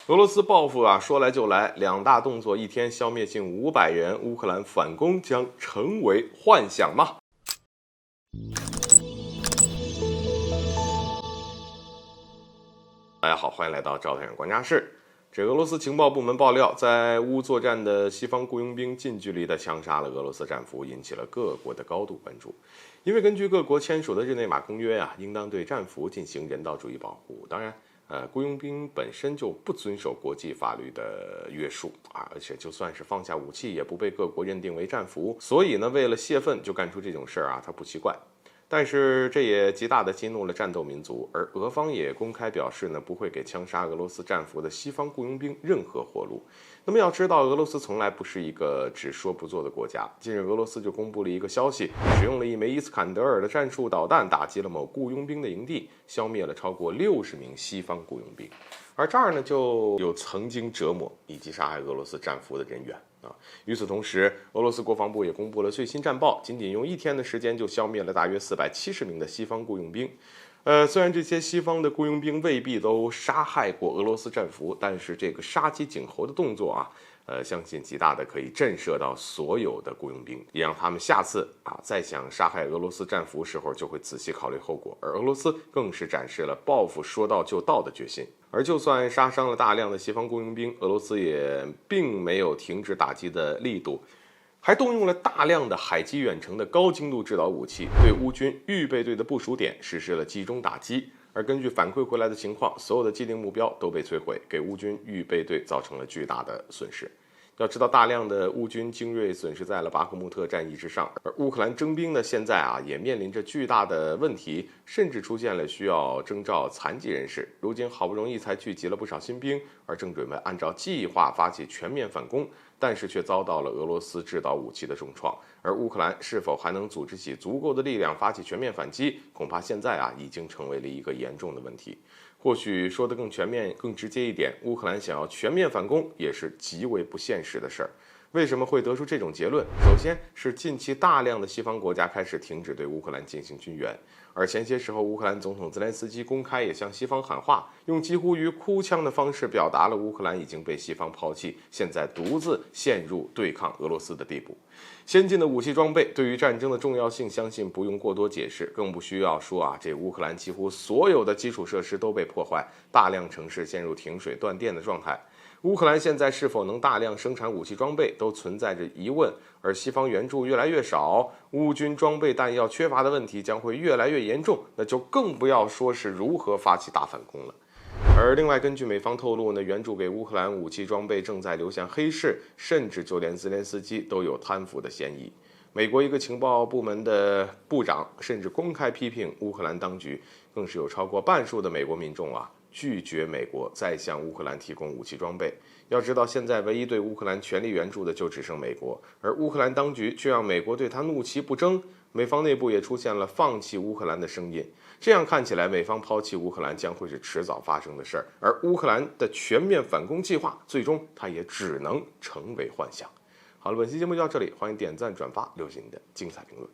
俄罗斯报复啊，说来就来，两大动作一天消灭近500人，乌克兰反攻将成为幻想吗？大家好，欢迎来到赵太阳观察室。俄罗斯情报部门爆料，在乌作战的西方雇佣兵近距离地枪杀了俄罗斯战俘，引起了各国的高度关注。因为根据各国签署的日内瓦公约啊，应当对战俘进行人道主义保护。当然，雇佣兵本身就不遵守国际法律的约束啊，而且就算是放下武器，也不被各国认定为战俘。所以呢，为了泄愤就干出这种事儿啊，他不奇怪。但是这也极大地激怒了战斗民族，而俄方也公开表示呢，不会给枪杀俄罗斯战俘的西方雇佣兵任何活路。那么要知道，俄罗斯从来不是一个只说不做的国家。近日，俄罗斯就公布了一个消息，使用了一枚伊斯坎德尔的战术导弹打击了某雇佣兵的营地，消灭了超过60名西方雇佣兵。而这儿呢，就有曾经折磨以及杀害俄罗斯战俘的人员啊。与此同时，俄罗斯国防部也公布了最新战报，仅仅用1天的时间就消灭了大约470名的西方雇佣兵。虽然这些西方的雇佣兵未必都杀害过俄罗斯战俘，但是这个杀鸡儆猴的动作啊，相信极大的可以震慑到所有的雇佣兵，也让他们下次再想杀害俄罗斯战俘时候就会仔细考虑后果。而俄罗斯更是展示了报复说到就到的决心。而就算杀伤了大量的西方雇佣兵，俄罗斯也并没有停止打击的力度，还动用了大量的海基远程的高精度制导武器，对乌军预备队的部署点实施了集中打击。而根据反馈回来的情况，所有的既定目标都被摧毁，给乌军预备队造成了巨大的损失。要知道，大量的乌军精锐损失在了巴赫穆特战役之上，而乌克兰征兵呢，现在也面临着巨大的问题，甚至出现了需要征召残疾人士。如今好不容易才聚集了不少新兵，而正准备按照计划发起全面反攻，但是却遭到了俄罗斯制导武器的重创。而乌克兰是否还能组织起足够的力量发起全面反击，恐怕现在已经成为了一个严重的问题。或许说得更全面、更直接一点，乌克兰想要全面反攻也是极为不现实的事儿。为什么会得出这种结论？首先是近期大量的西方国家开始停止对乌克兰进行军援，而前些时候乌克兰总统泽连斯基公开也向西方喊话，用几乎于哭腔的方式表达了乌克兰已经被西方抛弃，现在独自陷入对抗俄罗斯的地步。先进的武器装备对于战争的重要性，相信不用过多解释，更不需要说这乌克兰几乎所有的基础设施都被破坏，大量城市陷入停水断电的状态。乌克兰现在是否能大量生产武器装备都存在着疑问，而西方援助越来越少，乌军装备弹药缺乏的问题将会越来越严重，那就更不要说是如何发起大反攻了。而另外，根据美方透露呢，援助给乌克兰武器装备正在流向黑市，甚至就连泽连斯基都有贪腐的嫌疑。美国一个情报部门的部长甚至公开批评乌克兰当局，更是有超过半数的美国民众拒绝美国再向乌克兰提供武器装备。要知道，现在唯一对乌克兰全力援助的就只剩美国，而乌克兰当局却让美国对他怒其不争。美方内部也出现了放弃乌克兰的声音，这样看起来，美方抛弃乌克兰将会是迟早发生的事儿，而乌克兰的全面反攻计划，最终它也只能成为幻想。好了，本期节目就到这里，欢迎点赞、转发，留下你的精彩评论。